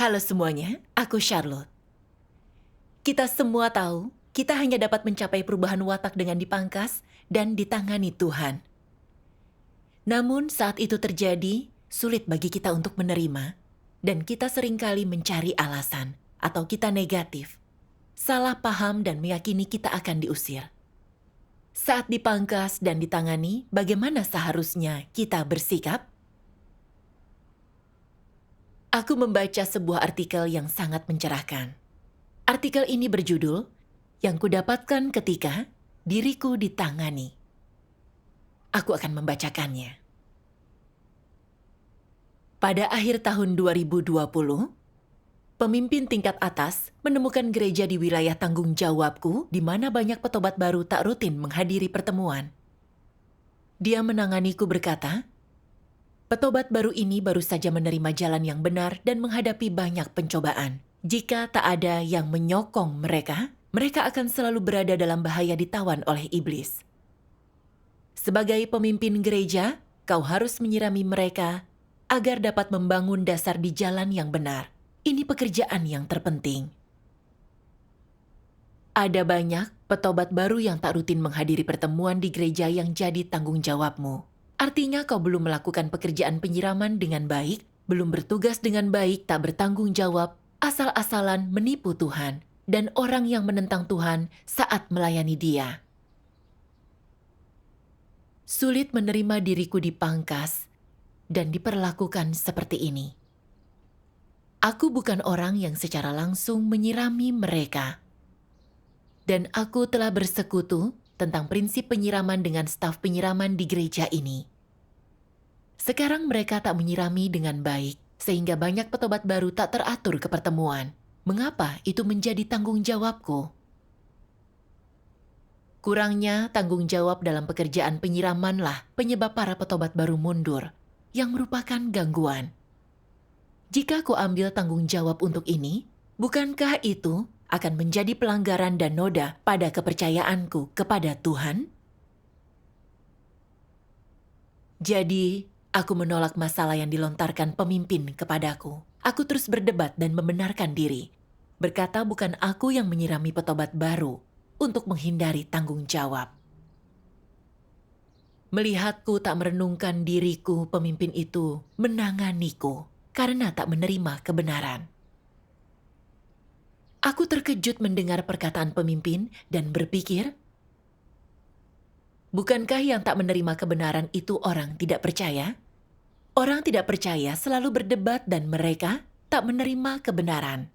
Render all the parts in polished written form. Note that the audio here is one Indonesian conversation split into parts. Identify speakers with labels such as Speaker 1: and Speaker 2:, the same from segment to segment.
Speaker 1: Halo semuanya, aku Charlotte. Kita semua tahu, kita hanya dapat mencapai perubahan watak dengan dipangkas dan ditangani Tuhan. Namun saat itu terjadi, sulit bagi kita untuk menerima, dan kita seringkali mencari alasan, atau kita negatif, salah paham dan meyakini kita akan diusir. Saat dipangkas dan ditangani, bagaimana seharusnya kita bersikap? Aku membaca sebuah artikel yang sangat mencerahkan. Artikel ini berjudul, Yang Kudapatkan Ketika Diriku Ditangani. Aku akan membacakannya. Pada akhir tahun 2020, pemimpin tingkat atas menemukan gereja di wilayah tanggung jawabku di mana banyak petobat baru tak rutin menghadiri pertemuan. Dia menanganiku berkata, petobat baru ini baru saja menerima jalan yang benar dan menghadapi banyak pencobaan. Jika tak ada yang menyokong mereka, mereka akan selalu berada dalam bahaya ditawan oleh iblis. Sebagai pemimpin gereja, kau harus menyirami mereka agar dapat membangun dasar di jalan yang benar. Ini pekerjaan yang terpenting. Ada banyak petobat baru yang tak rutin menghadiri pertemuan di gereja yang jadi tanggung jawabmu. Artinya kau belum melakukan pekerjaan penyiraman dengan baik, belum bertugas dengan baik, tak bertanggung jawab, asal-asalan menipu Tuhan, dan orang yang menentang Tuhan saat melayani Dia. Sulit menerima diriku dipangkas dan diperlakukan seperti ini. Aku bukan orang yang secara langsung menyirami mereka. Dan aku telah bersekutu tentang prinsip penyiraman dengan staf penyiraman di gereja ini. Sekarang mereka tak menyirami dengan baik, sehingga banyak petobat baru tak teratur ke pertemuan. Mengapa itu menjadi tanggung jawabku? Kurangnya tanggung jawab dalam pekerjaan penyiramanlah penyebab para petobat baru mundur, yang merupakan gangguan. Jika ku ambil tanggung jawab untuk ini, bukankah itu akan menjadi pelanggaran dan noda pada kepercayaanku kepada Tuhan? Jadi, aku menolak masalah yang dilontarkan pemimpin kepadaku. Aku terus berdebat dan membenarkan diri. Berkata bukan aku yang menyirami petobat baru untuk menghindari tanggung jawab. Melihatku tak merenungkan diriku, pemimpin itu menanganiku karena tak menerima kebenaran. Aku terkejut mendengar perkataan pemimpin dan berpikir, bukankah yang tak menerima kebenaran itu orang tidak percaya? Orang tidak percaya selalu berdebat dan mereka tak menerima kebenaran.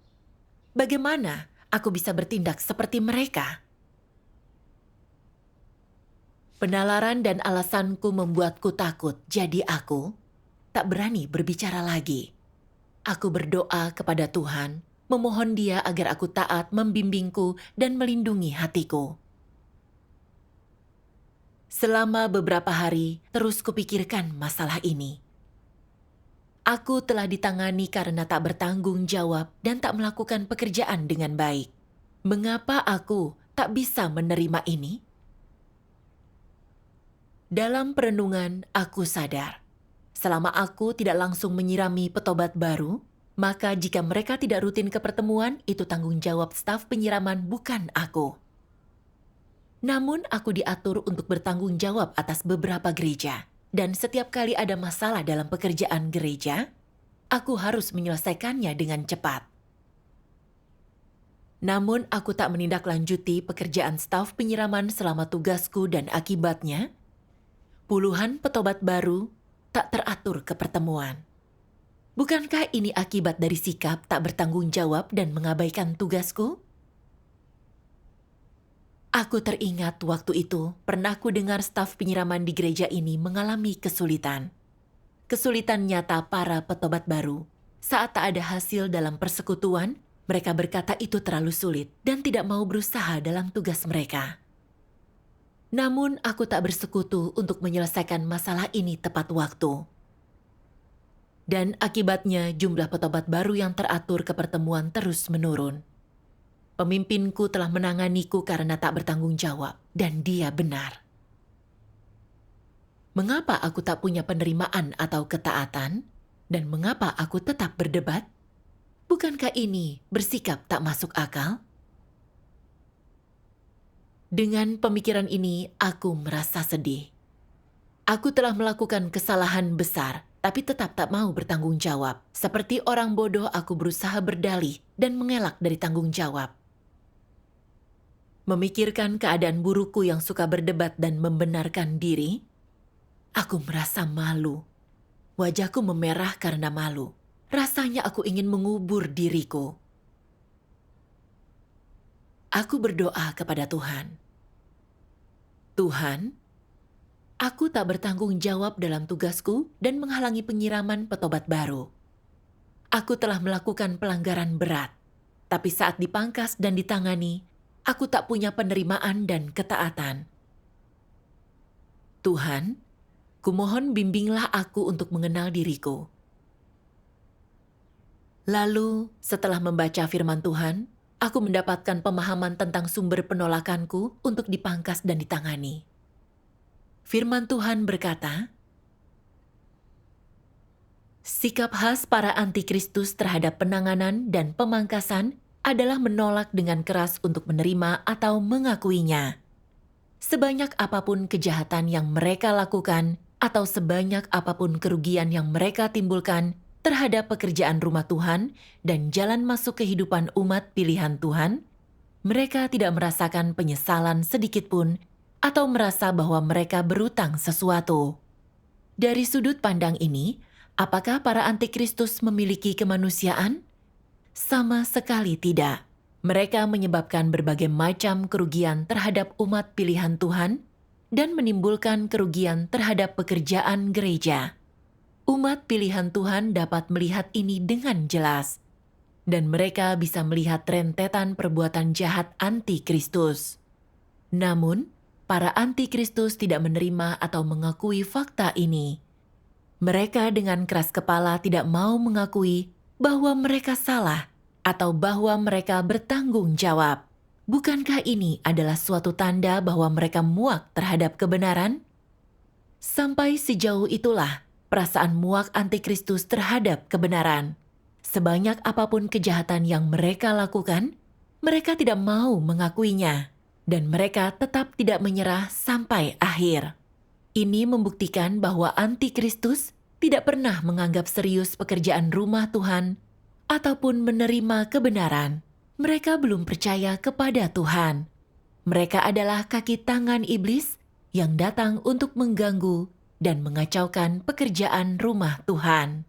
Speaker 1: Bagaimana aku bisa bertindak seperti mereka? Penalaran dan alasanku membuatku takut, jadi aku tak berani berbicara lagi. Aku berdoa kepada Tuhan, memohon Dia agar aku taat membimbingku dan melindungi hatiku. Selama beberapa hari, terus kupikirkan masalah ini. Aku telah ditangani karena tak bertanggung jawab dan tak melakukan pekerjaan dengan baik. Mengapa aku tak bisa menerima ini? Dalam perenungan, aku sadar, selama aku tidak langsung menyirami petobat baru, maka jika mereka tidak rutin ke pertemuan, itu tanggung jawab staf penyiraman, bukan aku. Namun aku diatur untuk bertanggung jawab atas beberapa gereja, dan setiap kali ada masalah dalam pekerjaan gereja, aku harus menyelesaikannya dengan cepat. Namun aku tak menindaklanjuti pekerjaan staf penyiraman selama tugasku dan akibatnya, puluhan petobat baru tak teratur ke pertemuan. Bukankah ini akibat dari sikap tak bertanggung jawab dan mengabaikan tugasku? Aku teringat waktu itu pernah ku dengar staf penyiraman di gereja ini mengalami kesulitan. Kesulitan nyata para petobat baru. Saat tak ada hasil dalam persekutuan, mereka berkata itu terlalu sulit dan tidak mau berusaha dalam tugas mereka. Namun aku tak bersekutu untuk menyelesaikan masalah ini tepat waktu. Dan akibatnya jumlah petobat baru yang teratur ke pertemuan terus menurun. Pemimpinku telah menanganiku karena tak bertanggung jawab, dan dia benar. Mengapa aku tak punya penerimaan atau ketaatan? Dan mengapa aku tetap berdebat? Bukankah ini bersikap tak masuk akal? Dengan pemikiran ini, aku merasa sedih. Aku telah melakukan kesalahan besar, tapi tetap tak mau bertanggung jawab. Seperti orang bodoh, aku berusaha berdalih dan mengelak dari tanggung jawab. Memikirkan keadaan burukku yang suka berdebat dan membenarkan diri, aku merasa malu. Wajahku memerah karena malu. Rasanya aku ingin mengubur diriku. Aku berdoa kepada Tuhan. Tuhan, aku tak bertanggung jawab dalam tugasku dan menghalangi penyiraman petobat baru. Aku telah melakukan pelanggaran berat, tapi saat dipangkas dan ditangani, aku tak punya penerimaan dan ketaatan. Tuhan, kumohon bimbinglah aku untuk mengenal diriku. Lalu, setelah membaca firman Tuhan, aku mendapatkan pemahaman tentang sumber penolakanku untuk dipangkas dan ditangani. Firman Tuhan berkata, sikap khas para antikristus terhadap penanganan dan pemangkasan adalah menolak dengan keras untuk menerima atau mengakuinya. Sebanyak apapun kejahatan yang mereka lakukan atau sebanyak apapun kerugian yang mereka timbulkan terhadap pekerjaan rumah Tuhan dan jalan masuk kehidupan umat pilihan Tuhan, mereka tidak merasakan penyesalan sedikit pun atau merasa bahwa mereka berutang sesuatu. Dari sudut pandang ini, apakah para antikristus memiliki kemanusiaan? Sama sekali tidak. Mereka menyebabkan berbagai macam kerugian terhadap umat pilihan Tuhan dan menimbulkan kerugian terhadap pekerjaan gereja. Umat pilihan Tuhan dapat melihat ini dengan jelas, dan mereka bisa melihat rentetan perbuatan jahat antikristus. Namun, para antikristus tidak menerima atau mengakui fakta ini. Mereka dengan keras kepala tidak mau mengakui bahwa mereka salah atau bahwa mereka bertanggung jawab. Bukankah ini adalah suatu tanda bahwa mereka muak terhadap kebenaran? Sampai sejauh itulah perasaan muak antikristus terhadap kebenaran. Sebanyak apapun kejahatan yang mereka lakukan, mereka tidak mau mengakuinya, dan mereka tetap tidak menyerah sampai akhir. Ini membuktikan bahwa antikristus tidak pernah menganggap serius pekerjaan rumah Tuhan ataupun menerima kebenaran. Mereka belum percaya kepada Tuhan. Mereka adalah kaki tangan iblis yang datang untuk mengganggu dan mengacaukan pekerjaan rumah Tuhan.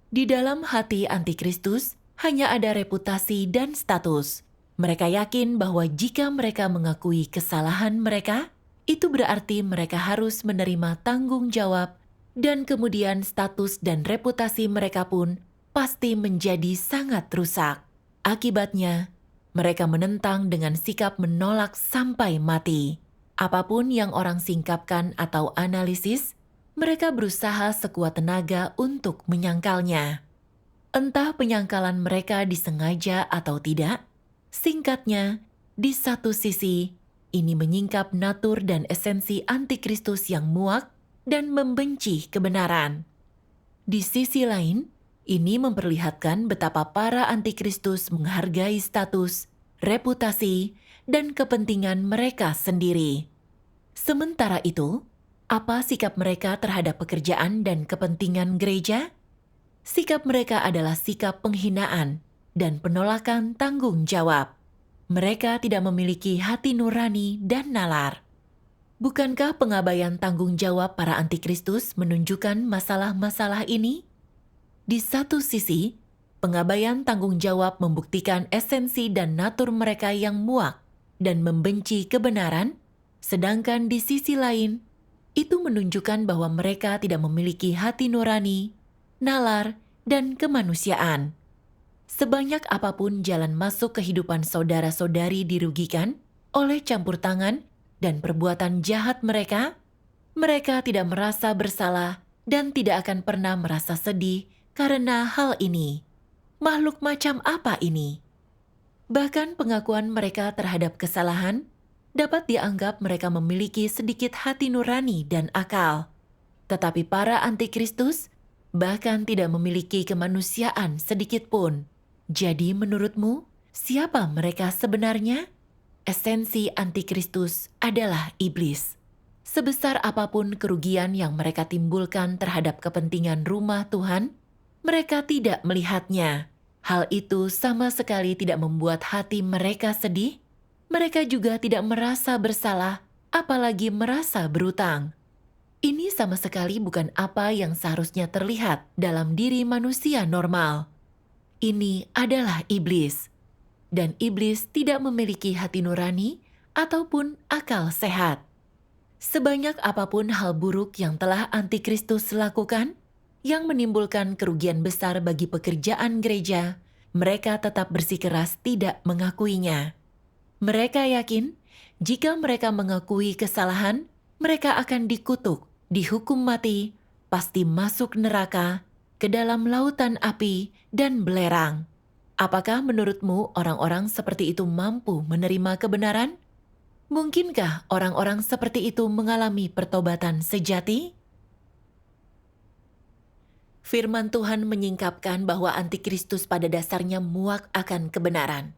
Speaker 1: Di dalam hati antikristus hanya ada reputasi dan status. Mereka yakin bahwa jika mereka mengakui kesalahan mereka, itu berarti mereka harus menerima tanggung jawab, dan kemudian status dan reputasi mereka pun pasti menjadi sangat rusak. Akibatnya, mereka menentang dengan sikap menolak sampai mati. Apapun yang orang singkapkan atau analisis, mereka berusaha sekuat tenaga untuk menyangkalnya. Entah penyangkalan mereka disengaja atau tidak, singkatnya, di satu sisi, ini menyingkap natur dan esensi antikristus yang muak dan membenci kebenaran. Di sisi lain, ini memperlihatkan betapa para antikristus menghargai status, reputasi, dan kepentingan mereka sendiri. Sementara itu, apa sikap mereka terhadap pekerjaan dan kepentingan gereja? Sikap mereka adalah sikap penghinaan dan penolakan tanggung jawab. Mereka tidak memiliki hati nurani dan nalar. Bukankah pengabaian tanggung jawab para antikristus menunjukkan masalah-masalah ini? Di satu sisi, pengabaian tanggung jawab membuktikan esensi dan natur mereka yang muak dan membenci kebenaran, sedangkan di sisi lain, itu menunjukkan bahwa mereka tidak memiliki hati nurani, nalar, dan kemanusiaan. Sebanyak apapun jalan masuk kehidupan saudara-saudari dirugikan oleh campur tangan dan perbuatan jahat mereka, mereka tidak merasa bersalah dan tidak akan pernah merasa sedih karena hal ini. Makhluk macam apa ini? Bahkan pengakuan mereka terhadap kesalahan dapat dianggap mereka memiliki sedikit hati nurani dan akal. Tetapi para antikristus bahkan tidak memiliki kemanusiaan sedikit pun. Jadi menurutmu, siapa mereka sebenarnya? Esensi antikristus adalah iblis. Sebesar apapun kerugian yang mereka timbulkan terhadap kepentingan rumah Tuhan, mereka tidak melihatnya. Hal itu sama sekali tidak membuat hati mereka sedih. Mereka juga tidak merasa bersalah, apalagi merasa berutang. Ini sama sekali bukan apa yang seharusnya terlihat dalam diri manusia normal. Ini adalah iblis. Dan iblis tidak memiliki hati nurani ataupun akal sehat. Sebanyak apapun hal buruk yang telah antikristus lakukan, yang menimbulkan kerugian besar bagi pekerjaan gereja, mereka tetap bersikeras tidak mengakuinya. Mereka yakin, jika mereka mengakui kesalahan, mereka akan dikutuk, dihukum mati, pasti masuk neraka, ke dalam lautan api dan belerang. Apakah menurutmu orang-orang seperti itu mampu menerima kebenaran? Mungkinkah orang-orang seperti itu mengalami pertobatan sejati? Firman Tuhan menyingkapkan bahwa antikristus pada dasarnya muak akan kebenaran.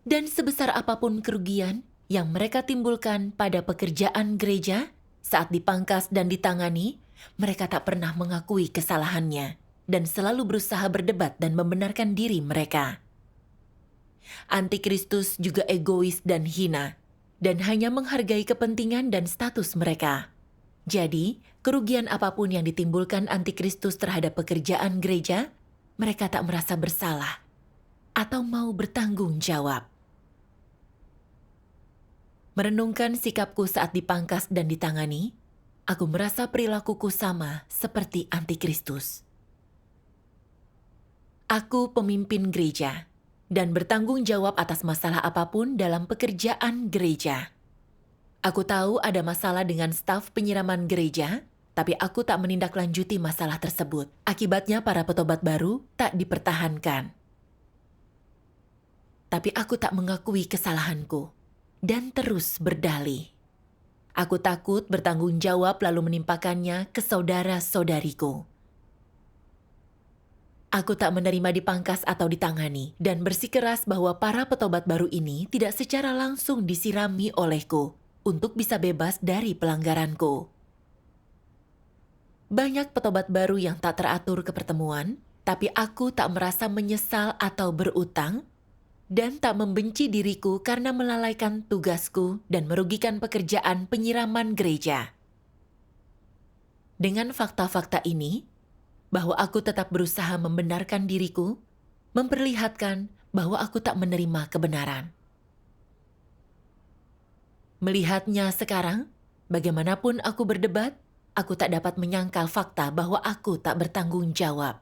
Speaker 1: Dan sebesar apapun kerugian yang mereka timbulkan pada pekerjaan gereja, saat dipangkas dan ditangani, mereka tak pernah mengakui kesalahannya dan selalu berusaha berdebat dan membenarkan diri mereka. Antikristus juga egois dan hina, dan hanya menghargai kepentingan dan status mereka. Jadi, kerugian apapun yang ditimbulkan antikristus terhadap pekerjaan gereja, mereka tak merasa bersalah atau mau bertanggung jawab. Merenungkan sikapku saat dipangkas dan ditangani, aku merasa perilakuku sama seperti antikristus. Aku pemimpin gereja dan bertanggung jawab atas masalah apapun dalam pekerjaan gereja. Aku tahu ada masalah dengan staf penyiraman gereja, tapi aku tak menindaklanjuti masalah tersebut. Akibatnya para petobat baru tak dipertahankan. Tapi aku tak mengakui kesalahanku dan terus berdalih. Aku takut bertanggung jawab lalu menimpakannya ke saudara-saudariku. Aku tak menerima dipangkas atau ditangani dan bersikeras bahwa para petobat baru ini tidak secara langsung disirami olehku untuk bisa bebas dari pelanggaranku. Banyak petobat baru yang tak teratur ke pertemuan, tapi aku tak merasa menyesal atau berutang dan tak membenci diriku karena melalaikan tugasku dan merugikan pekerjaan penyiraman gereja. Dengan fakta-fakta ini, bahwa aku tetap berusaha membenarkan diriku, memperlihatkan bahwa aku tak menerima kebenaran. Melihatnya sekarang, bagaimanapun aku berdebat, aku tak dapat menyangkal fakta bahwa aku tak bertanggung jawab.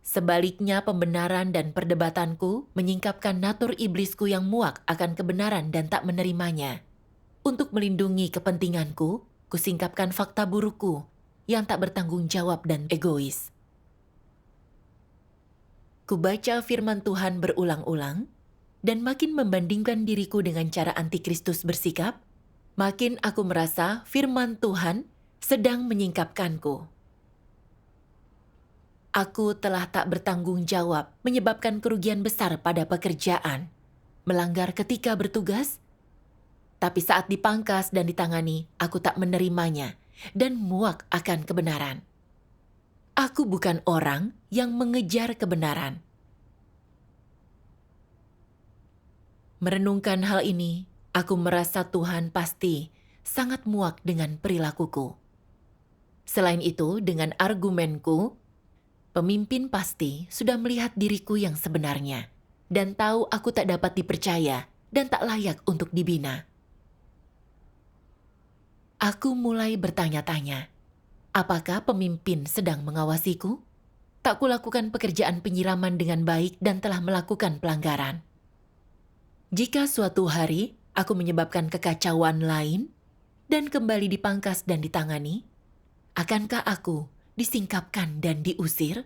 Speaker 1: Sebaliknya, pembenaran dan perdebatanku menyingkapkan natur iblisku yang muak akan kebenaran dan tak menerimanya. Untuk melindungi kepentinganku, kusingkapkan fakta burukku yang tak bertanggung jawab dan egois. Kubaca firman Tuhan berulang-ulang, dan makin membandingkan diriku dengan cara antikristus bersikap, makin aku merasa firman Tuhan sedang menyingkapkanku. Aku telah tak bertanggung jawab menyebabkan kerugian besar pada pekerjaan, melanggar ketika bertugas, tapi saat dipangkas dan ditangani, aku tak menerimanya dan muak akan kebenaran. Aku bukan orang yang mengejar kebenaran. Merenungkan hal ini, aku merasa Tuhan pasti sangat muak dengan perilakuku. Selain itu, dengan argumenku, pemimpin pasti sudah melihat diriku yang sebenarnya dan tahu aku tak dapat dipercaya dan tak layak untuk dibina. Aku mulai bertanya-tanya, apakah pemimpin sedang mengawasiku? Tak kulakukan pekerjaan penyiraman dengan baik dan telah melakukan pelanggaran. Jika suatu hari aku menyebabkan kekacauan lain dan kembali dipangkas dan ditangani, akankah aku disingkapkan dan diusir?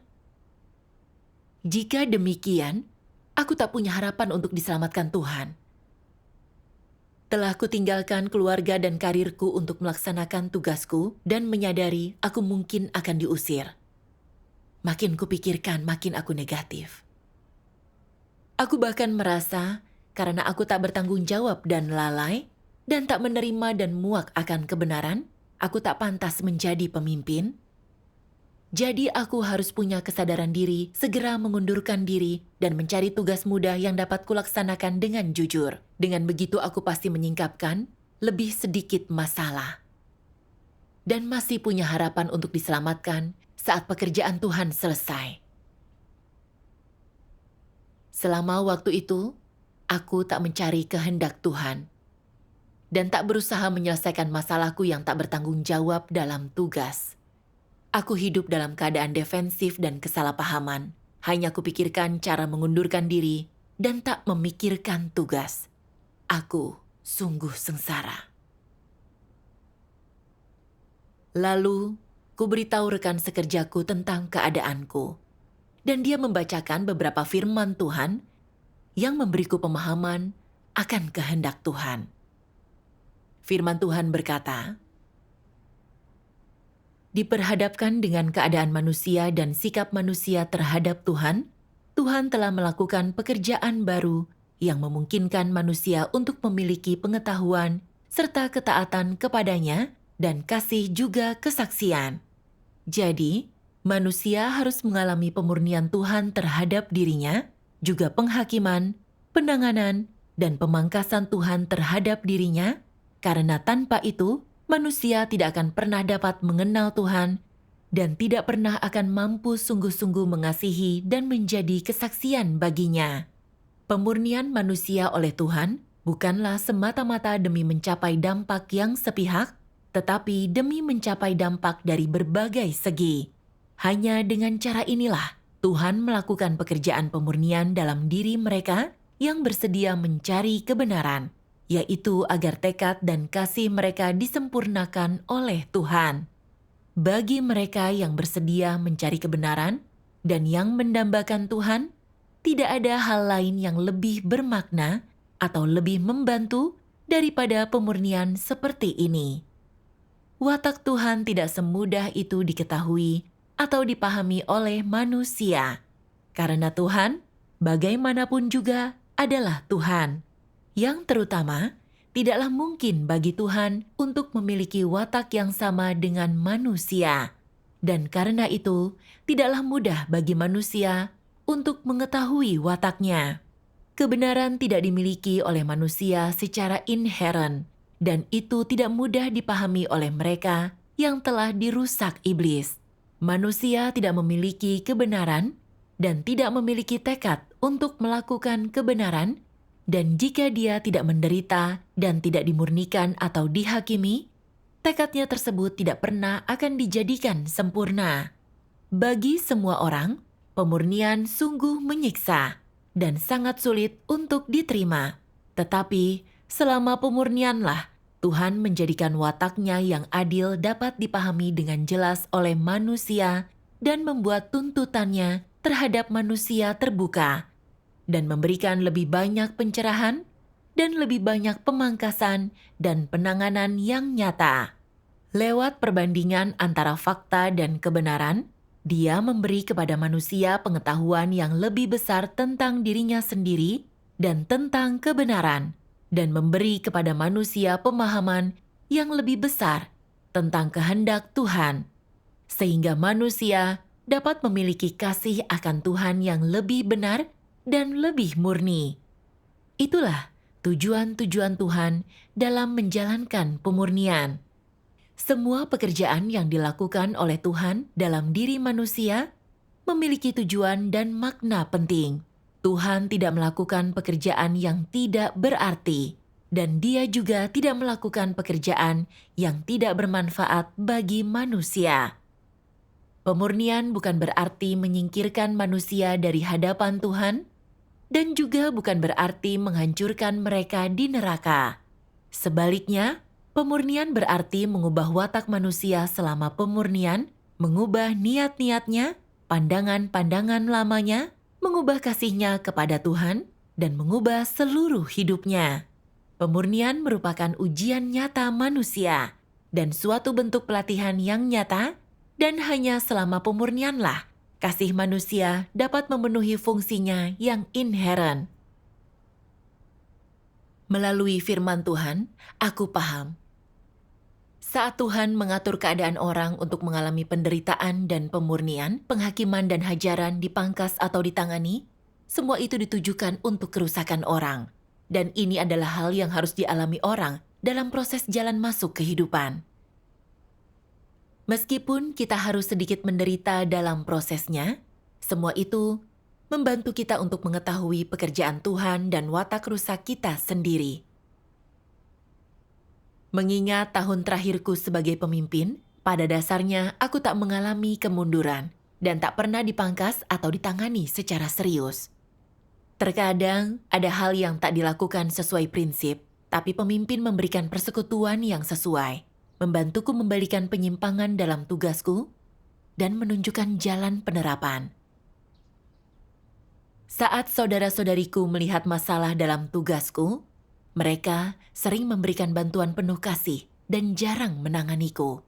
Speaker 1: Jika demikian, aku tak punya harapan untuk diselamatkan Tuhan. Telah kutinggalkan keluarga dan karirku untuk melaksanakan tugasku dan menyadari aku mungkin akan diusir. Makin kupikirkan, makin aku negatif. Aku bahkan merasa karena aku tak bertanggung jawab dan lalai, dan tak menerima dan muak akan kebenaran, aku tak pantas menjadi pemimpin. Jadi aku harus punya kesadaran diri, segera mengundurkan diri, dan mencari tugas mudah yang dapat kulaksanakan dengan jujur. Dengan begitu aku pasti menyingkapkan lebih sedikit masalah. Dan masih punya harapan untuk diselamatkan saat pekerjaan Tuhan selesai. Selama waktu itu, aku tak mencari kehendak Tuhan dan tak berusaha menyelesaikan masalahku yang tak bertanggung jawab dalam tugas. Aku hidup dalam keadaan defensif dan kesalahpahaman. Hanya kupikirkan cara mengundurkan diri dan tak memikirkan tugas. Aku sungguh sengsara. Lalu, ku beritahu rekan sekerjaku tentang keadaanku. Dan dia membacakan beberapa firman Tuhan yang memberiku pemahaman akan kehendak Tuhan. Firman Tuhan berkata, diperhadapkan dengan keadaan manusia dan sikap manusia terhadap Tuhan, Tuhan telah melakukan pekerjaan baru yang memungkinkan manusia untuk memiliki pengetahuan serta ketaatan kepadanya dan kasih juga kesaksian. Jadi, manusia harus mengalami pemurnian Tuhan terhadap dirinya, juga penghakiman, penanganan, dan pemangkasan Tuhan terhadap dirinya, karena tanpa itu, manusia tidak akan pernah dapat mengenal Tuhan dan tidak pernah akan mampu sungguh-sungguh mengasihi dan menjadi kesaksian baginya. Pemurnian manusia oleh Tuhan bukanlah semata-mata demi mencapai dampak yang sepihak, tetapi demi mencapai dampak dari berbagai segi. Hanya dengan cara inilah Tuhan melakukan pekerjaan pemurnian dalam diri mereka yang bersedia mencari kebenaran, yaitu agar tekad dan kasih mereka disempurnakan oleh Tuhan. Bagi mereka yang bersedia mencari kebenaran dan yang mendambakan Tuhan, tidak ada hal lain yang lebih bermakna atau lebih membantu daripada pemurnian seperti ini. Watak Tuhan tidak semudah itu diketahui atau dipahami oleh manusia, karena Tuhan, bagaimanapun juga, adalah Tuhan. Yang terutama, tidaklah mungkin bagi Tuhan untuk memiliki watak yang sama dengan manusia. Dan karena itu, tidaklah mudah bagi manusia untuk mengetahui wataknya. Kebenaran tidak dimiliki oleh manusia secara inheren, dan itu tidak mudah dipahami oleh mereka yang telah dirusak iblis. Manusia tidak memiliki kebenaran dan tidak memiliki tekad untuk melakukan kebenaran, dan jika dia tidak menderita dan tidak dimurnikan atau dihakimi, tekadnya tersebut tidak pernah akan dijadikan sempurna. Bagi semua orang, pemurnian sungguh menyiksa dan sangat sulit untuk diterima. Tetapi selama pemurnianlah Tuhan menjadikan wataknya yang adil dapat dipahami dengan jelas oleh manusia dan membuat tuntutannya terhadap manusia terbuka dan memberikan lebih banyak pencerahan dan lebih banyak pemangkasan dan penanganan yang nyata. Lewat perbandingan antara fakta dan kebenaran, Dia memberi kepada manusia pengetahuan yang lebih besar tentang dirinya sendiri dan tentang kebenaran, dan memberi kepada manusia pemahaman yang lebih besar tentang kehendak Tuhan, sehingga manusia dapat memiliki kasih akan Tuhan yang lebih benar dan lebih murni. Itulah tujuan-tujuan Tuhan dalam menjalankan pemurnian. Semua pekerjaan yang dilakukan oleh Tuhan dalam diri manusia memiliki tujuan dan makna penting. Tuhan tidak melakukan pekerjaan yang tidak berarti, dan Dia juga tidak melakukan pekerjaan yang tidak bermanfaat bagi manusia. Pemurnian bukan berarti menyingkirkan manusia dari hadapan Tuhan, dan juga bukan berarti menghancurkan mereka di neraka. Sebaliknya, pemurnian berarti mengubah watak manusia selama pemurnian, mengubah niat-niatnya, pandangan-pandangan lamanya, mengubah kasihnya kepada Tuhan, dan mengubah seluruh hidupnya. Pemurnian merupakan ujian nyata manusia dan suatu bentuk pelatihan yang nyata, dan hanya selama pemurnianlah kasih manusia dapat memenuhi fungsinya yang inheren. Melalui firman Tuhan, aku paham. Saat Tuhan mengatur keadaan orang untuk mengalami penderitaan dan pemurnian, penghakiman dan hajaran dipangkas atau ditangani, semua itu ditujukan untuk kerusakan orang. Dan ini adalah hal yang harus dialami orang dalam proses jalan masuk kehidupan. Meskipun kita harus sedikit menderita dalam prosesnya, semua itu membantu kita untuk mengetahui pekerjaan Tuhan dan watak rusak kita sendiri. Mengingat tahun terakhirku sebagai pemimpin, pada dasarnya aku tak mengalami kemunduran dan tak pernah dipangkas atau ditangani secara serius. Terkadang ada hal yang tak dilakukan sesuai prinsip, tapi pemimpin memberikan persekutuan yang sesuai, membantuku membalikan penyimpangan dalam tugasku, dan menunjukkan jalan penerapan. Saat saudara-saudariku melihat masalah dalam tugasku, mereka sering memberikan bantuan penuh kasih dan jarang menanganiku.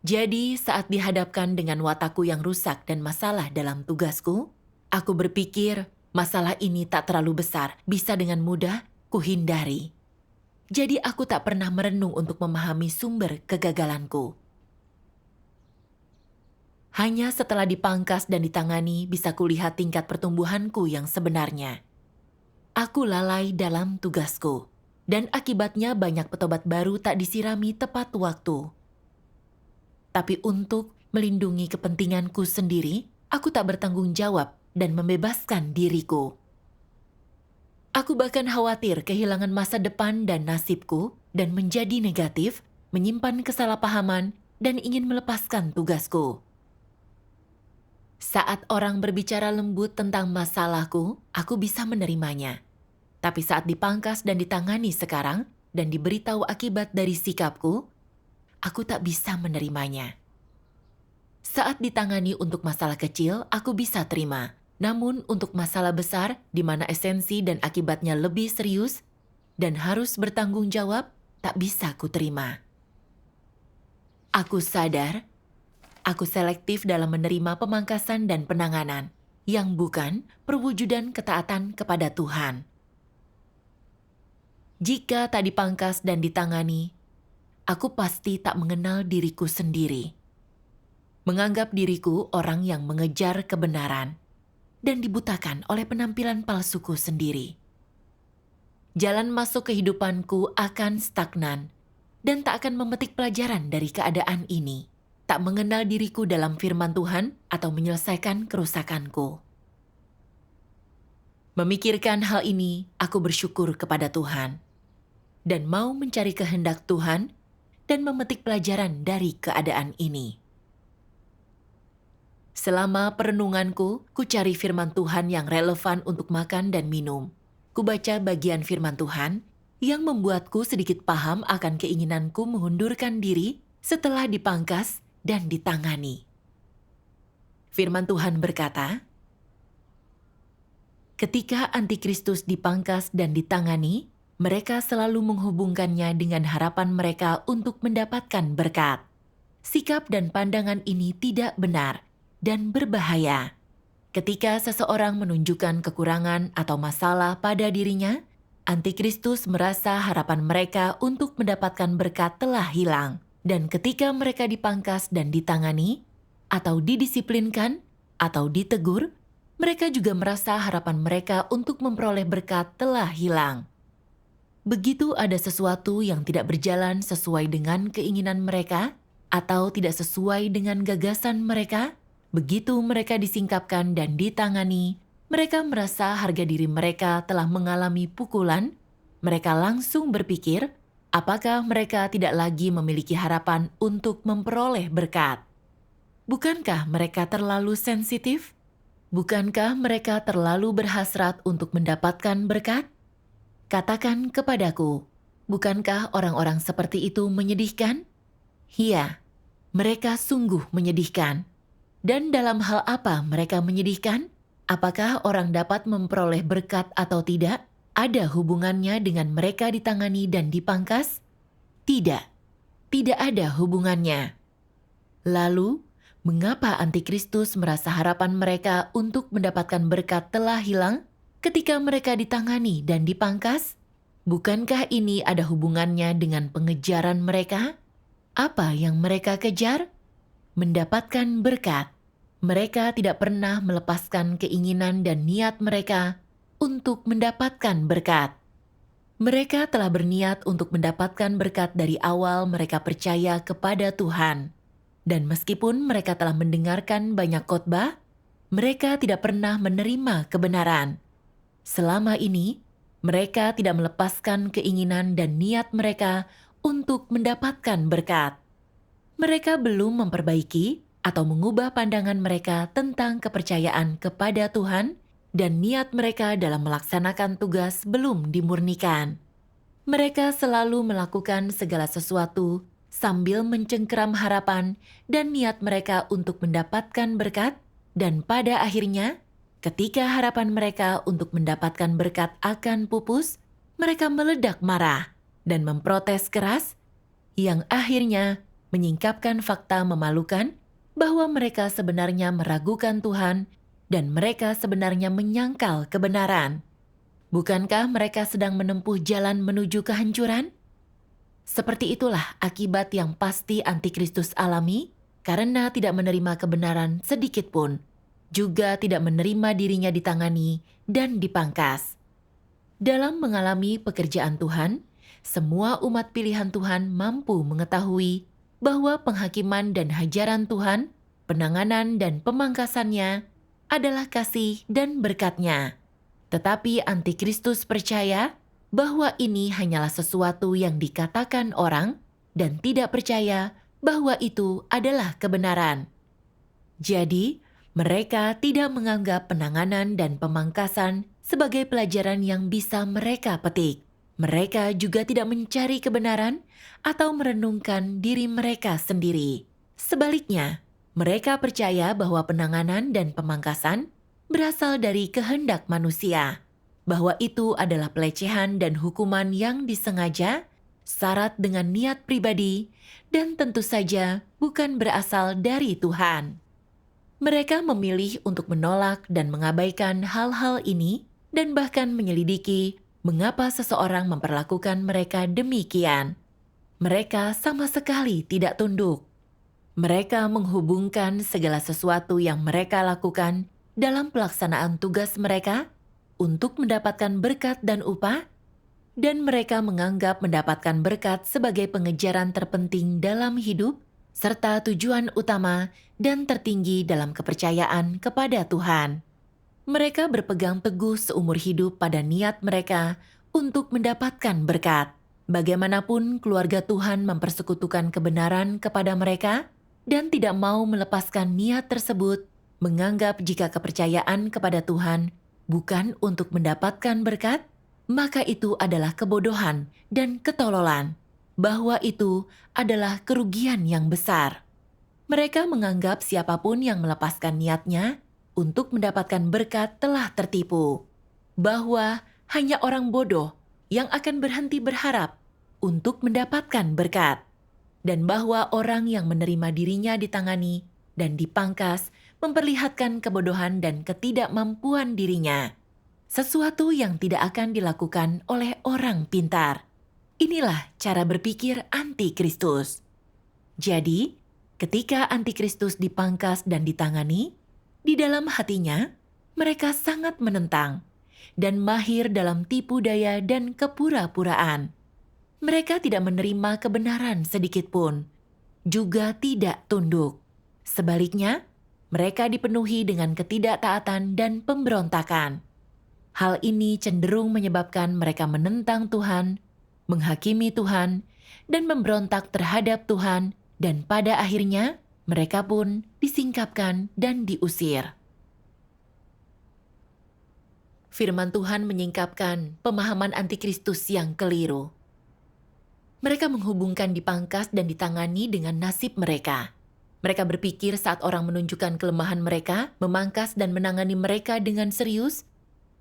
Speaker 1: Jadi saat dihadapkan dengan watakku yang rusak dan masalah dalam tugasku, aku berpikir masalah ini tak terlalu besar, bisa dengan mudah kuhindari. Jadi aku tak pernah merenung untuk memahami sumber kegagalanku. Hanya setelah dipangkas dan ditangani bisa kulihat tingkat pertumbuhanku yang sebenarnya. Aku lalai dalam tugasku, dan akibatnya banyak petobat baru tak disirami tepat waktu. Tapi untuk melindungi kepentinganku sendiri, aku tak bertanggung jawab dan membebaskan diriku. Aku bahkan khawatir kehilangan masa depan dan nasibku dan menjadi negatif, menyimpan kesalahpahaman, dan ingin melepaskan tugasku. Saat orang berbicara lembut tentang masalahku, aku bisa menerimanya. Tapi saat dipangkas dan ditangani sekarang dan diberitahu akibat dari sikapku, aku tak bisa menerimanya. Saat ditangani untuk masalah kecil, aku bisa terima. Namun untuk masalah besar, di mana esensi dan akibatnya lebih serius dan harus bertanggung jawab, tak bisa kuterima. Aku sadar, aku selektif dalam menerima pemangkasan dan penanganan, yang bukan perwujudan ketaatan kepada Tuhan. Jika tak dipangkas dan ditangani, aku pasti tak mengenal diriku sendiri. Menganggap diriku orang yang mengejar kebenaran dan dibutakan oleh penampilan palsuku sendiri. Jalan masuk kehidupanku akan stagnan dan tak akan memetik pelajaran dari keadaan ini. Tak mengenal diriku dalam firman Tuhan atau menyelesaikan kerusakanku. Memikirkan hal ini, aku bersyukur kepada Tuhan dan mau mencari kehendak Tuhan dan memetik pelajaran dari keadaan ini. Selama perenunganku, ku cari firman Tuhan yang relevan untuk makan dan minum. Ku baca bagian firman Tuhan yang membuatku sedikit paham akan keinginanku mengundurkan diri setelah dipangkas dan ditangani. Firman Tuhan berkata, ketika Antikristus dipangkas dan ditangani, mereka selalu menghubungkannya dengan harapan mereka untuk mendapatkan berkat. Sikap dan pandangan ini tidak benar dan berbahaya. Ketika seseorang menunjukkan kekurangan atau masalah pada dirinya, Antikristus merasa harapan mereka untuk mendapatkan berkat telah hilang. Dan ketika mereka dipangkas dan ditangani, atau didisiplinkan, atau ditegur, mereka juga merasa harapan mereka untuk memperoleh berkat telah hilang. Begitu ada sesuatu yang tidak berjalan sesuai dengan keinginan mereka, atau tidak sesuai dengan gagasan mereka, begitu mereka disingkapkan dan ditangani, mereka merasa harga diri mereka telah mengalami pukulan. Mereka langsung berpikir, apakah mereka tidak lagi memiliki harapan untuk memperoleh berkat? Bukankah mereka terlalu sensitif? Bukankah mereka terlalu berhasrat untuk mendapatkan berkat? Katakan kepadaku, bukankah orang-orang seperti itu menyedihkan? Iya, mereka sungguh menyedihkan. Dan dalam hal apa mereka menyedihkan? Apakah orang dapat memperoleh berkat atau tidak? Ada hubungannya dengan mereka ditangani dan dipangkas? Tidak, tidak ada hubungannya. Lalu, Mengapa antikristus merasa harapan mereka untuk mendapatkan berkat telah hilang ketika mereka ditangani dan dipangkas? Bukankah ini ada hubungannya dengan pengejaran mereka? Apa yang mereka kejar? Mendapatkan berkat. Mereka tidak pernah melepaskan keinginan dan niat mereka untuk mendapatkan berkat. Mereka telah berniat untuk mendapatkan berkat dari awal mereka percaya kepada Tuhan. Dan meskipun mereka telah mendengarkan banyak khotbah, mereka tidak pernah menerima kebenaran. Selama ini, mereka tidak melepaskan keinginan dan niat mereka untuk mendapatkan berkat. Mereka belum memperbaiki atau mengubah pandangan mereka tentang kepercayaan kepada Tuhan, dan niat mereka dalam melaksanakan tugas belum dimurnikan. Mereka selalu melakukan segala sesuatu sambil mencengkeram harapan dan niat mereka untuk mendapatkan berkat, dan pada akhirnya, ketika harapan mereka untuk mendapatkan berkat akan pupus, mereka meledak marah dan memprotes keras, yang akhirnya menyingkapkan fakta memalukan bahwa mereka sebenarnya meragukan Tuhan dan mereka sebenarnya menyangkal kebenaran. Bukankah mereka sedang menempuh jalan menuju kehancuran? Seperti itulah akibat yang pasti antikristus alami karena tidak menerima kebenaran sedikit pun, juga tidak menerima dirinya ditangani dan dipangkas. Dalam mengalami pekerjaan Tuhan, semua umat pilihan Tuhan mampu mengetahui bahwa penghakiman dan hajaran Tuhan, penanganan dan pemangkasannya adalah kasih dan berkat-Nya. Tetapi antikristus percaya bahwa ini hanyalah sesuatu yang dikatakan orang dan tidak percaya bahwa itu adalah kebenaran. Jadi, mereka tidak menganggap penanganan dan pemangkasan sebagai pelajaran yang bisa mereka petik. Mereka juga tidak mencari kebenaran atau merenungkan diri mereka sendiri. Sebaliknya, mereka percaya bahwa penanganan dan pemangkasan berasal dari kehendak manusia, bahwa itu adalah pelecehan dan hukuman yang disengaja, syarat dengan niat pribadi, dan tentu saja bukan berasal dari Tuhan. Mereka memilih untuk menolak dan mengabaikan hal-hal ini dan bahkan menyelidiki mengapa seseorang memperlakukan mereka demikian. Mereka sama sekali tidak tunduk. Mereka menghubungkan segala sesuatu yang mereka lakukan dalam pelaksanaan tugas mereka untuk mendapatkan berkat dan upah, dan mereka menganggap mendapatkan berkat sebagai pengejaran terpenting dalam hidup, serta tujuan utama dan tertinggi dalam kepercayaan kepada Tuhan. Mereka berpegang teguh seumur hidup pada niat mereka untuk mendapatkan berkat. Bagaimanapun keluarga Tuhan mempersekutukan kebenaran kepada mereka dan tidak mau melepaskan niat tersebut, menganggap jika kepercayaan kepada Tuhan bukan untuk mendapatkan berkat, maka itu adalah kebodohan dan ketololan, bahwa itu adalah kerugian yang besar. Mereka menganggap siapapun yang melepaskan niatnya untuk mendapatkan berkat telah tertipu, bahwa hanya orang bodoh yang akan berhenti berharap untuk mendapatkan berkat, dan bahwa orang yang menerima dirinya ditangani dan dipangkas memperlihatkan kebodohan dan ketidakmampuan dirinya, sesuatu yang tidak akan dilakukan oleh orang pintar. Inilah cara berpikir antikristus. Jadi, ketika antikristus dipangkas dan ditangani, di dalam hatinya mereka sangat menentang dan mahir dalam tipu daya dan kepura-puraan. Mereka tidak menerima kebenaran sedikit pun, juga tidak tunduk. Sebaliknya, mereka dipenuhi dengan ketidaktaatan dan pemberontakan. Hal ini cenderung menyebabkan mereka menentang Tuhan, menghakimi Tuhan, dan memberontak terhadap Tuhan, dan pada akhirnya mereka pun disingkapkan dan diusir. Firman Tuhan menyingkapkan pemahaman antikristus yang keliru. Mereka menghubungkan dipangkas dan ditangani dengan nasib mereka. Mereka berpikir saat orang menunjukkan kelemahan mereka, memangkas dan menangani mereka dengan serius,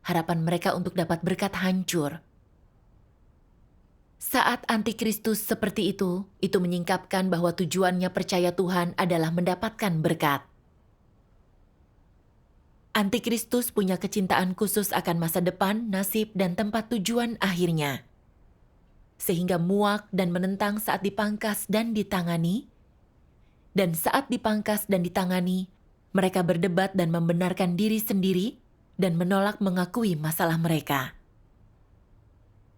Speaker 1: harapan mereka untuk dapat berkat hancur. Saat antikristus seperti itu menyingkapkan bahwa tujuannya percaya Tuhan adalah mendapatkan berkat. Antikristus punya kecintaan khusus akan masa depan, nasib, dan tempat tujuan akhirnya. Sehingga muak dan menentang saat dipangkas dan ditangani. Dan saat dipangkas dan ditangani, mereka berdebat dan membenarkan diri sendiri dan menolak mengakui masalah mereka.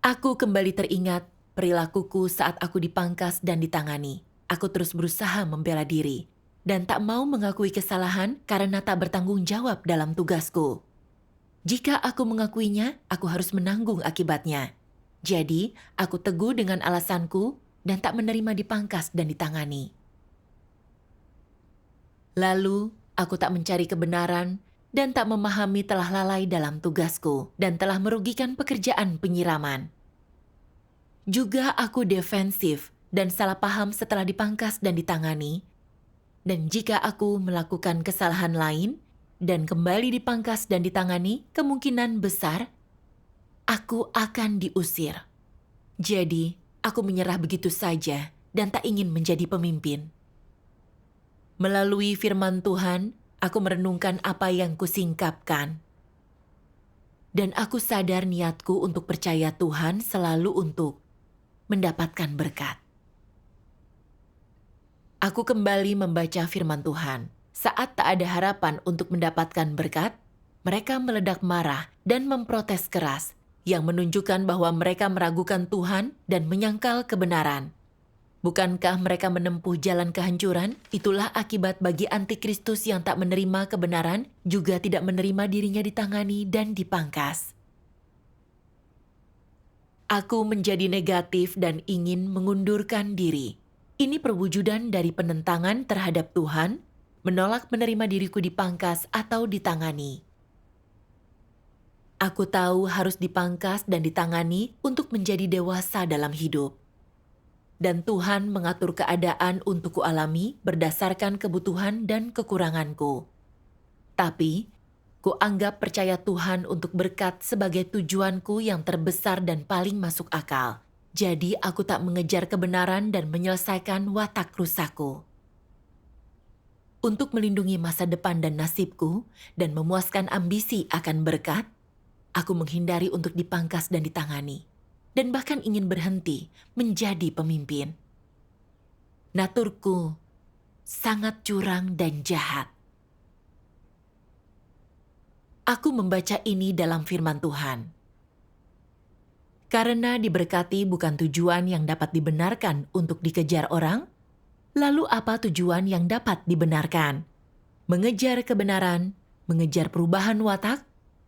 Speaker 1: Aku kembali teringat perilakuku saat aku dipangkas dan ditangani. Aku terus berusaha membela diri dan tak mau mengakui kesalahan karena tak bertanggung jawab dalam tugasku. Jika aku mengakuinya, aku harus menanggung akibatnya. Jadi, aku teguh dengan alasanku dan tak menerima dipangkas dan ditangani. Lalu, aku tak mencari kebenaran dan tak memahami telah lalai dalam tugasku dan telah merugikan pekerjaan penyiraman. Juga aku defensif dan salah paham setelah dipangkas dan ditangani. Dan jika aku melakukan kesalahan lain dan kembali dipangkas dan ditangani, kemungkinan besar aku akan diusir. Jadi, aku menyerah begitu saja dan tak ingin menjadi pemimpin. Melalui firman Tuhan, aku merenungkan apa yang kusingkapkan. Dan aku sadar niatku untuk percaya Tuhan selalu untuk mendapatkan berkat. Aku kembali membaca firman Tuhan. Saat tak ada harapan untuk mendapatkan berkat, mereka meledak marah dan memprotes keras, yang menunjukkan bahwa mereka meragukan Tuhan dan menyangkal kebenaran. Bukankah mereka menempuh jalan kehancuran? Itulah akibat bagi antikristus yang tak menerima kebenaran, juga tidak menerima dirinya ditangani dan dipangkas. Aku menjadi negatif dan ingin mengundurkan diri. Ini perwujudan dari penentangan terhadap Tuhan, menolak menerima diriku dipangkas atau ditangani. Aku tahu harus dipangkas dan ditangani untuk menjadi dewasa dalam hidup. Dan Tuhan mengatur keadaan untuk kualami berdasarkan kebutuhan dan kekuranganku. Tapi, kuanggap percaya Tuhan untuk berkat sebagai tujuanku yang terbesar dan paling masuk akal. Jadi aku tak mengejar kebenaran dan menyelesaikan watak rusakku. Untuk melindungi masa depan dan nasibku dan memuaskan ambisi akan berkat, aku menghindari untuk dipangkas dan ditangani. Dan bahkan ingin berhenti menjadi pemimpin. Naturku sangat curang dan jahat. Aku membaca ini dalam firman Tuhan. Karena diberkati bukan tujuan yang dapat dibenarkan untuk dikejar orang, lalu apa tujuan yang dapat dibenarkan? Mengejar kebenaran, mengejar perubahan watak,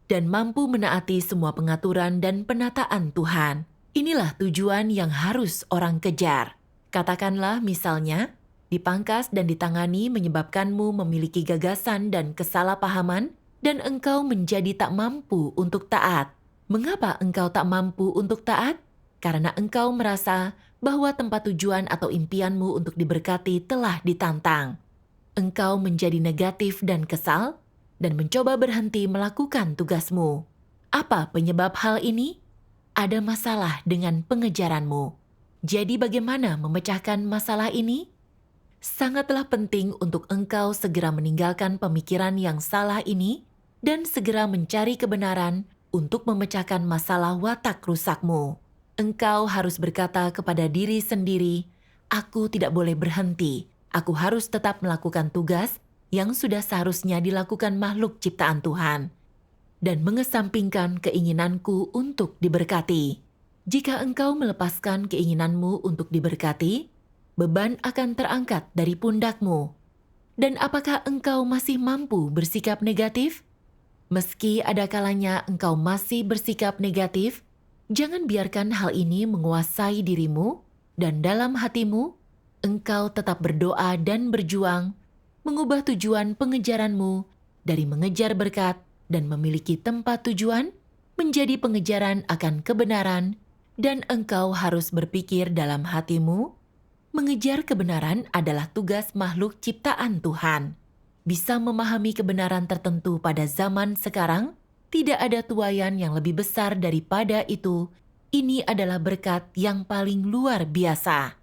Speaker 1: dan mampu menaati semua pengaturan dan penataan Tuhan. Inilah tujuan yang harus orang kejar. Katakanlah misalnya, dipangkas dan ditangani menyebabkanmu memiliki gagasan dan kesalahpahaman, dan engkau menjadi tak mampu untuk taat. Mengapa engkau tak mampu untuk taat? Karena engkau merasa bahwa tempat tujuan atau impianmu untuk diberkati telah ditantang. Engkau menjadi negatif dan kesal, dan mencoba berhenti melakukan tugasmu. Apa penyebab hal ini? Ada masalah dengan pengejaranmu. Jadi bagaimana memecahkan masalah ini? Sangatlah penting untuk engkau segera meninggalkan pemikiran yang salah ini dan segera mencari kebenaran untuk memecahkan masalah watak rusakmu. Engkau harus berkata kepada diri sendiri, aku tidak boleh berhenti. Aku harus tetap melakukan tugas yang sudah seharusnya dilakukan makhluk ciptaan Tuhan. Dan mengesampingkan keinginanku untuk diberkati. Jika engkau melepaskan keinginanmu untuk diberkati, beban akan terangkat dari pundakmu. Dan apakah engkau masih mampu bersikap negatif? Meski ada kalanya engkau masih bersikap negatif, jangan biarkan hal ini menguasai dirimu, dan dalam hatimu, engkau tetap berdoa dan berjuang, mengubah tujuan pengejaranmu dari mengejar berkat dan memiliki tempat tujuan menjadi pengejaran akan kebenaran, dan engkau harus berpikir dalam hatimu, mengejar kebenaran adalah tugas makhluk ciptaan Tuhan. Bisa memahami kebenaran tertentu pada zaman sekarang, tidak ada tuaian yang lebih besar daripada itu Ini adalah berkat yang paling luar biasa.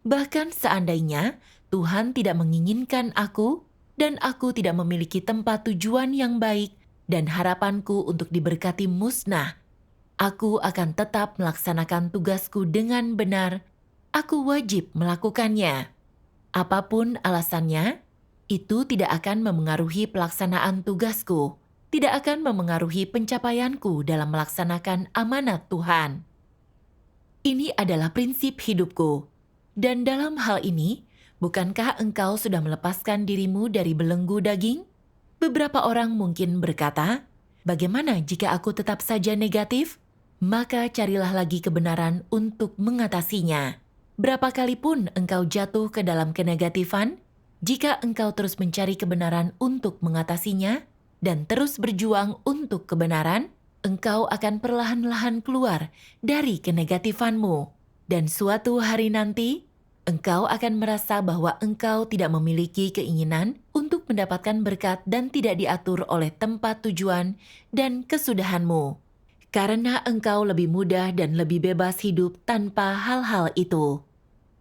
Speaker 1: Bahkan seandainya Tuhan tidak menginginkan aku dan aku tidak memiliki tempat tujuan yang baik dan harapanku untuk diberkati musnah, aku akan tetap melaksanakan tugasku dengan benar. Aku wajib melakukannya. Apapun alasannya, itu tidak akan memengaruhi pelaksanaan tugasku, tidak akan memengaruhi pencapaianku dalam melaksanakan amanat Tuhan. Ini adalah prinsip hidupku. Dan dalam hal ini, bukankah engkau sudah melepaskan dirimu dari belenggu daging? Beberapa orang mungkin berkata, bagaimana jika aku tetap saja negatif? Maka carilah lagi kebenaran untuk mengatasinya. Berapa kali pun engkau jatuh ke dalam kenegatifan, jika engkau terus mencari kebenaran untuk mengatasinya dan terus berjuang untuk kebenaran, engkau akan perlahan-lahan keluar dari kenegatifanmu. Dan suatu hari nanti, engkau akan merasa bahwa engkau tidak memiliki keinginan untuk mendapatkan berkat dan tidak diatur oleh tempat tujuan dan kesudahanmu. Karena engkau lebih mudah dan lebih bebas hidup tanpa hal-hal itu.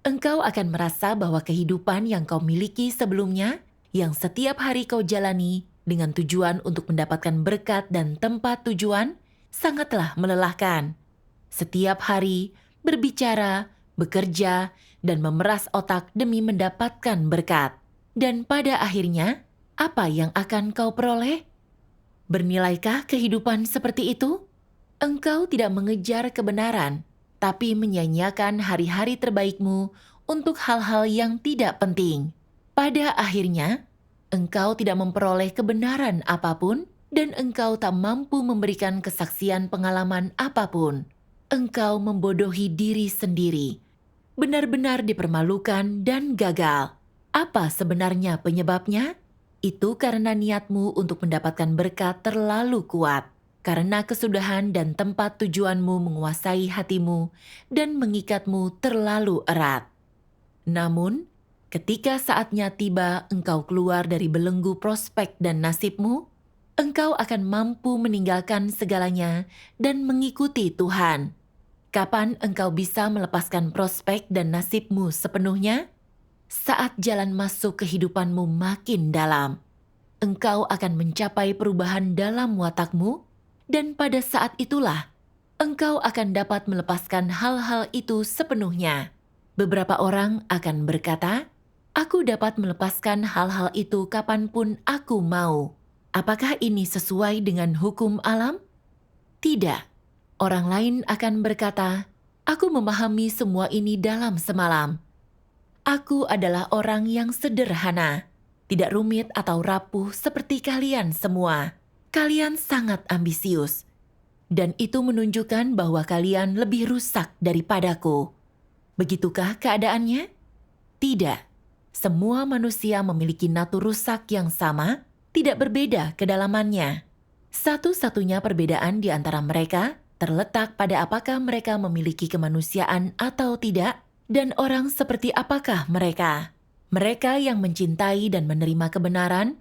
Speaker 1: Engkau akan merasa bahwa kehidupan yang kau miliki sebelumnya, yang setiap hari kau jalani dengan tujuan untuk mendapatkan berkat dan tempat tujuan, sangatlah melelahkan. Setiap hari berbicara, bekerja, dan memeras otak demi mendapatkan berkat. Dan pada akhirnya, apa yang akan kau peroleh? Bernilaikah kehidupan seperti itu? Engkau tidak mengejar kebenaran, tapi menyanyiakan hari-hari terbaikmu untuk hal-hal yang tidak penting. Pada akhirnya, engkau tidak memperoleh kebenaran apapun dan engkau tak mampu memberikan kesaksian pengalaman apapun. Engkau membodohi diri sendiri, benar-benar dipermalukan dan gagal. Apa sebenarnya penyebabnya? Itu karena niatmu untuk mendapatkan berkat terlalu kuat. Karena kesudahan dan tempat tujuanmu menguasai hatimu dan mengikatmu terlalu erat. Namun, ketika saatnya tiba engkau keluar dari belenggu prospek dan nasibmu, engkau akan mampu meninggalkan segalanya dan mengikuti Tuhan. Kapan engkau bisa melepaskan prospek dan nasibmu sepenuhnya? Saat jalan masuk kehidupanmu makin dalam. Engkau akan mencapai perubahan dalam watakmu, dan pada saat itulah, engkau akan dapat melepaskan hal-hal itu sepenuhnya. Beberapa orang akan berkata, aku dapat melepaskan hal-hal itu kapanpun aku mau. Apakah ini sesuai dengan hukum alam? Tidak. Orang lain akan berkata, aku memahami semua ini dalam semalam. Aku adalah orang yang sederhana, tidak rumit atau rapuh seperti kalian semua. Kalian sangat ambisius, dan itu menunjukkan bahwa kalian lebih rusak daripadaku. Begitukah keadaannya? Tidak. Semua manusia memiliki natur rusak yang sama, tidak berbeda kedalamannya. Satu-satunya perbedaan di antara mereka terletak pada apakah mereka memiliki kemanusiaan atau tidak, dan orang seperti apakah mereka. Mereka yang mencintai dan menerima kebenaran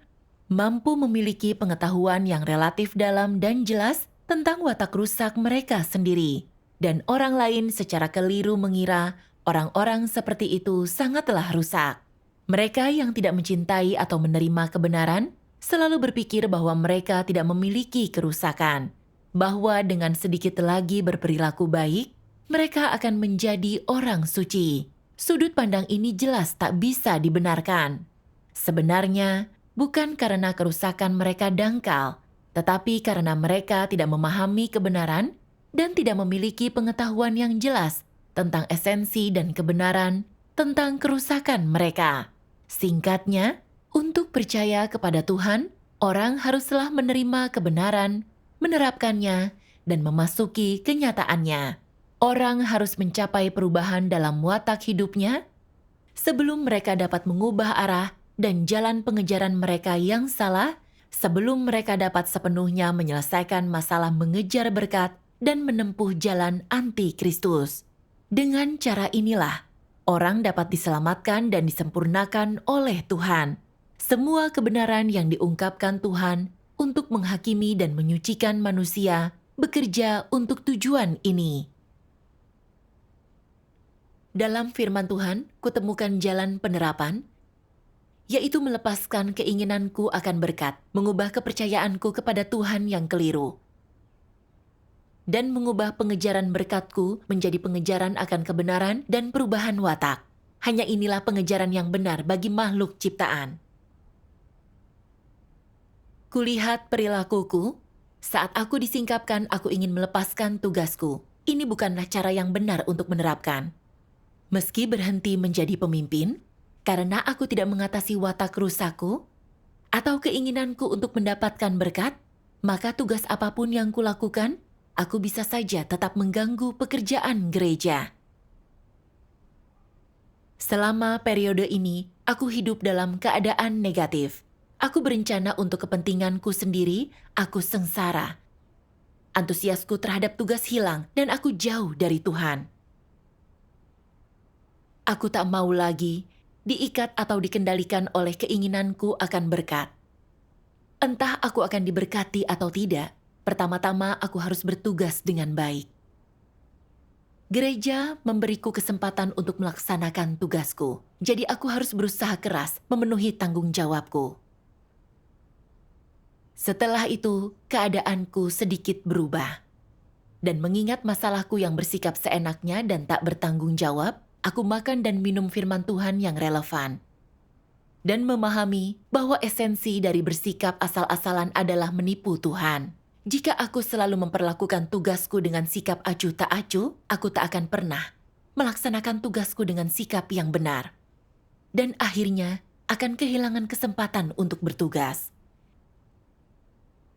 Speaker 1: mampu memiliki pengetahuan yang relatif dalam dan jelas tentang watak rusak mereka sendiri. Dan orang lain secara keliru mengira orang-orang seperti itu sangatlah rusak. Mereka yang tidak mencintai atau menerima kebenaran selalu berpikir bahwa mereka tidak memiliki kerusakan. Bahwa dengan sedikit lagi berperilaku baik, mereka akan menjadi orang suci. Sudut pandang ini jelas tak bisa dibenarkan. Sebenarnya, bukan karena kerusakan mereka dangkal, tetapi karena mereka tidak memahami kebenaran dan tidak memiliki pengetahuan yang jelas tentang esensi dan kebenaran tentang kerusakan mereka. Singkatnya, untuk percaya kepada Tuhan, orang haruslah menerima kebenaran, menerapkannya, dan memasuki kenyataannya. Orang harus mencapai perubahan dalam watak hidupnya sebelum mereka dapat mengubah arah dan jalan pengejaran mereka yang salah, sebelum mereka dapat sepenuhnya menyelesaikan masalah mengejar berkat dan menempuh jalan anti-Kristus. Dengan cara inilah, orang dapat diselamatkan dan disempurnakan oleh Tuhan. Semua kebenaran yang diungkapkan Tuhan untuk menghakimi dan menyucikan manusia bekerja untuk tujuan ini. Dalam firman Tuhan, kutemukan jalan penerapan, yaitu melepaskan keinginanku akan berkat, mengubah kepercayaanku kepada Tuhan yang keliru, dan mengubah pengejaran berkatku menjadi pengejaran akan kebenaran dan perubahan watak. Hanya inilah pengejaran yang benar bagi makhluk ciptaan. Kulihat perilakuku, saat aku disingkapkan aku ingin melepaskan tugasku. Ini bukanlah cara yang benar untuk menerapkan. Meski berhenti menjadi pemimpin, karena aku tidak mengatasi watak rusakku, atau keinginanku untuk mendapatkan berkat, maka tugas apapun yang kulakukan, aku bisa saja tetap mengganggu pekerjaan gereja. Selama periode ini, aku hidup dalam keadaan negatif. Aku berencana untuk kepentinganku sendiri, aku sengsara. Antusiasku terhadap tugas hilang dan aku jauh dari Tuhan. Aku tak mau lagi diikat atau dikendalikan oleh keinginanku akan berkat. Entah aku akan diberkati atau tidak, pertama-tama aku harus bertugas dengan baik. Gereja memberiku kesempatan untuk melaksanakan tugasku, jadi aku harus berusaha keras memenuhi tanggung jawabku. Setelah itu, keadaanku sedikit berubah. Dan mengingat masalahku yang bersikap seenaknya dan tak bertanggung jawab, aku makan dan minum firman Tuhan yang relevan. Dan memahami bahwa esensi dari bersikap asal-asalan adalah menipu Tuhan. Jika aku selalu memperlakukan tugasku dengan sikap acuh tak acuh, aku tak akan pernah melaksanakan tugasku dengan sikap yang benar. Dan akhirnya akan kehilangan kesempatan untuk bertugas.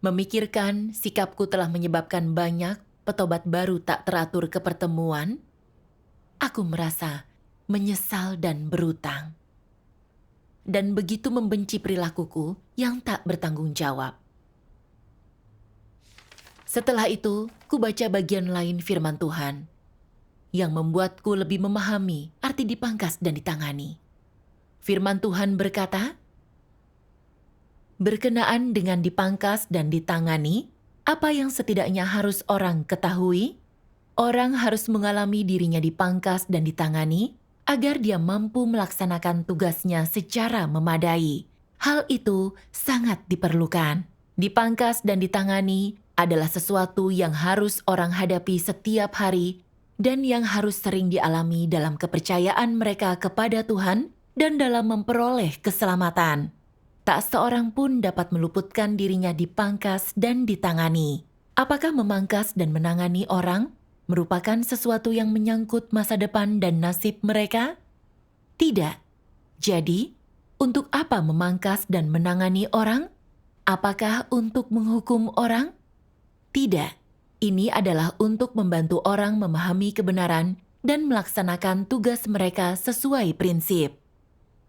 Speaker 1: Memikirkan sikapku telah menyebabkan banyak petobat baru tak teratur ke pertemuan, aku merasa menyesal dan berutang. Dan begitu membenci perilakuku yang tak bertanggung jawab. Setelah itu, ku baca bagian lain firman Tuhan yang membuatku lebih memahami arti dipangkas dan ditangani. Firman Tuhan berkata, berkenaan dengan dipangkas dan ditangani, apa yang setidaknya harus orang ketahui? Orang harus mengalami dirinya dipangkas dan ditangani agar dia mampu melaksanakan tugasnya secara memadai. Hal itu sangat diperlukan. Dipangkas dan ditangani adalah sesuatu yang harus orang hadapi setiap hari dan yang harus sering dialami dalam kepercayaan mereka kepada Tuhan dan dalam memperoleh keselamatan. Tak seorang pun dapat meluputkan dirinya dipangkas dan ditangani. Apakah memangkas dan menangani orang merupakan sesuatu yang menyangkut masa depan dan nasib mereka? Tidak. Jadi, untuk apa memangkas dan menangani orang? Apakah untuk menghukum orang? Tidak. Ini adalah untuk membantu orang memahami kebenaran dan melaksanakan tugas mereka sesuai prinsip.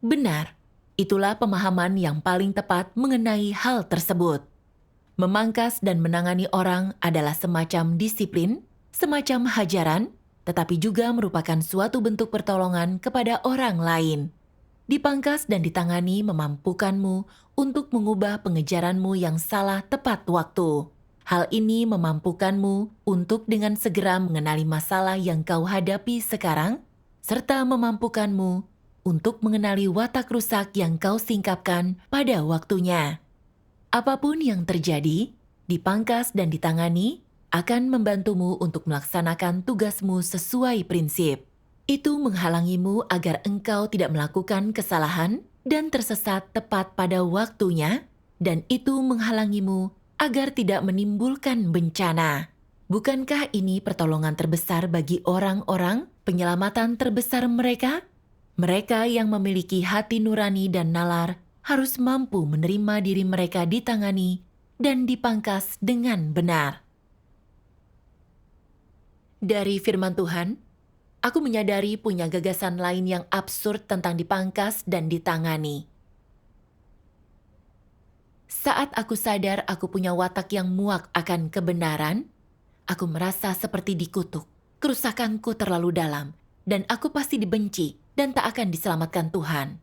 Speaker 1: Benar, itulah pemahaman yang paling tepat mengenai hal tersebut. Memangkas dan menangani orang adalah semacam disiplin, semacam hajaran, tetapi juga merupakan suatu bentuk pertolongan kepada orang lain. Dipangkas dan ditangani memampukanmu untuk mengubah pengejaranmu yang salah tepat waktu. Hal ini memampukanmu untuk dengan segera mengenali masalah yang kau hadapi sekarang, serta memampukanmu untuk mengenali watak rusak yang kau singkapkan pada waktunya. Apapun yang terjadi, dipangkas dan ditangani akan membantumu untuk melaksanakan tugasmu sesuai prinsip. Itu menghalangimu agar engkau tidak melakukan kesalahan dan tersesat tepat pada waktunya, dan itu menghalangimu agar tidak menimbulkan bencana. Bukankah ini pertolongan terbesar bagi orang-orang, penyelamatan terbesar mereka? Mereka yang memiliki hati nurani dan nalar harus mampu menerima diri mereka ditangani dan dipangkas dengan benar. Dari firman Tuhan, aku menyadari punya gagasan lain yang absurd tentang dipangkas dan ditangani. Saat aku sadar aku punya watak yang muak akan kebenaran, aku merasa seperti dikutuk. Kerusakanku terlalu dalam, dan aku pasti dibenci dan tak akan diselamatkan Tuhan.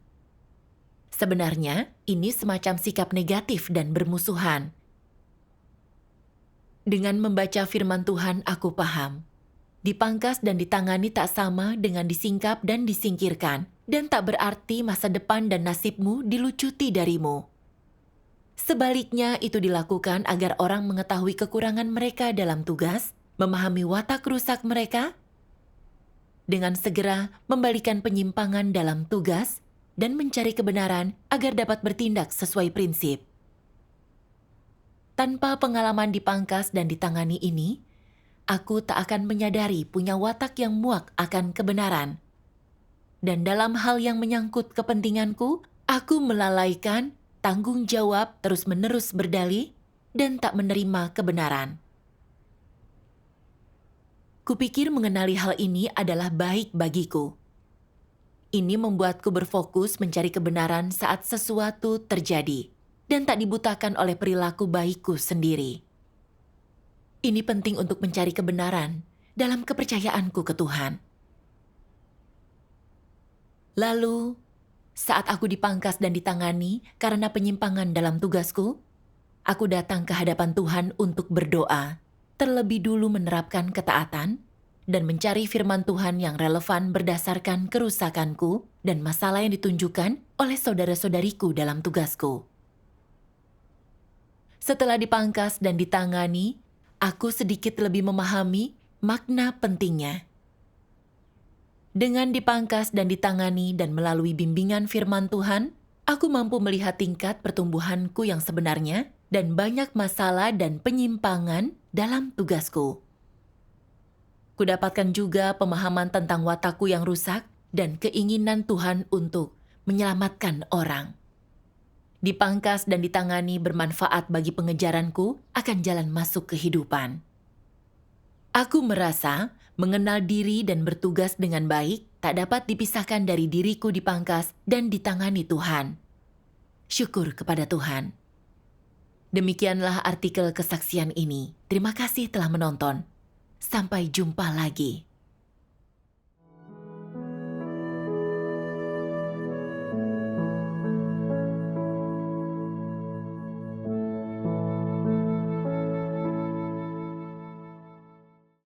Speaker 1: Sebenarnya, ini semacam sikap negatif dan bermusuhan. Dengan membaca firman Tuhan, aku paham Dipangkas dan ditangani tak sama dengan disingkap dan disingkirkan, dan tak berarti masa depan dan nasibmu dilucuti darimu. Sebaliknya, itu dilakukan agar orang mengetahui kekurangan mereka dalam tugas, memahami watak rusak mereka, dengan segera membalikan penyimpangan dalam tugas, dan mencari kebenaran agar dapat bertindak sesuai prinsip. Tanpa pengalaman dipangkas dan ditangani ini, aku tak akan menyadari punya watak yang muak akan kebenaran. Dan dalam hal yang menyangkut kepentinganku, aku melalaikan tanggung jawab terus-menerus berdalih dan tak menerima kebenaran. Kupikir mengenali hal ini adalah baik bagiku. Ini membuatku berfokus mencari kebenaran saat sesuatu terjadi dan tak dibutakan oleh perilaku baikku sendiri. Ini penting untuk mencari kebenaran dalam kepercayaanku ke Tuhan. Lalu, saat aku dipangkas dan ditangani karena penyimpangan dalam tugasku, aku datang ke hadapan Tuhan untuk berdoa, terlebih dulu menerapkan ketaatan, dan mencari firman Tuhan yang relevan berdasarkan kerusakanku dan masalah yang ditunjukkan oleh saudara-saudariku dalam tugasku. Setelah dipangkas dan ditangani, aku sedikit lebih memahami makna pentingnya. Dengan dipangkas dan ditangani dan melalui bimbingan firman Tuhan, aku mampu melihat tingkat pertumbuhanku yang sebenarnya dan banyak masalah dan penyimpangan dalam tugasku. Kudapatkan juga pemahaman tentang watakku yang rusak dan keinginan Tuhan untuk menyelamatkan orang. Dipangkas dan ditangani bermanfaat bagi pengejaranku akan jalan masuk kehidupan. Aku merasa mengenal diri dan bertugas dengan baik tak dapat dipisahkan dari diriku dipangkas dan ditangani Tuhan. Syukur kepada Tuhan. Demikianlah artikel kesaksian ini. Terima kasih telah menonton. Sampai jumpa lagi.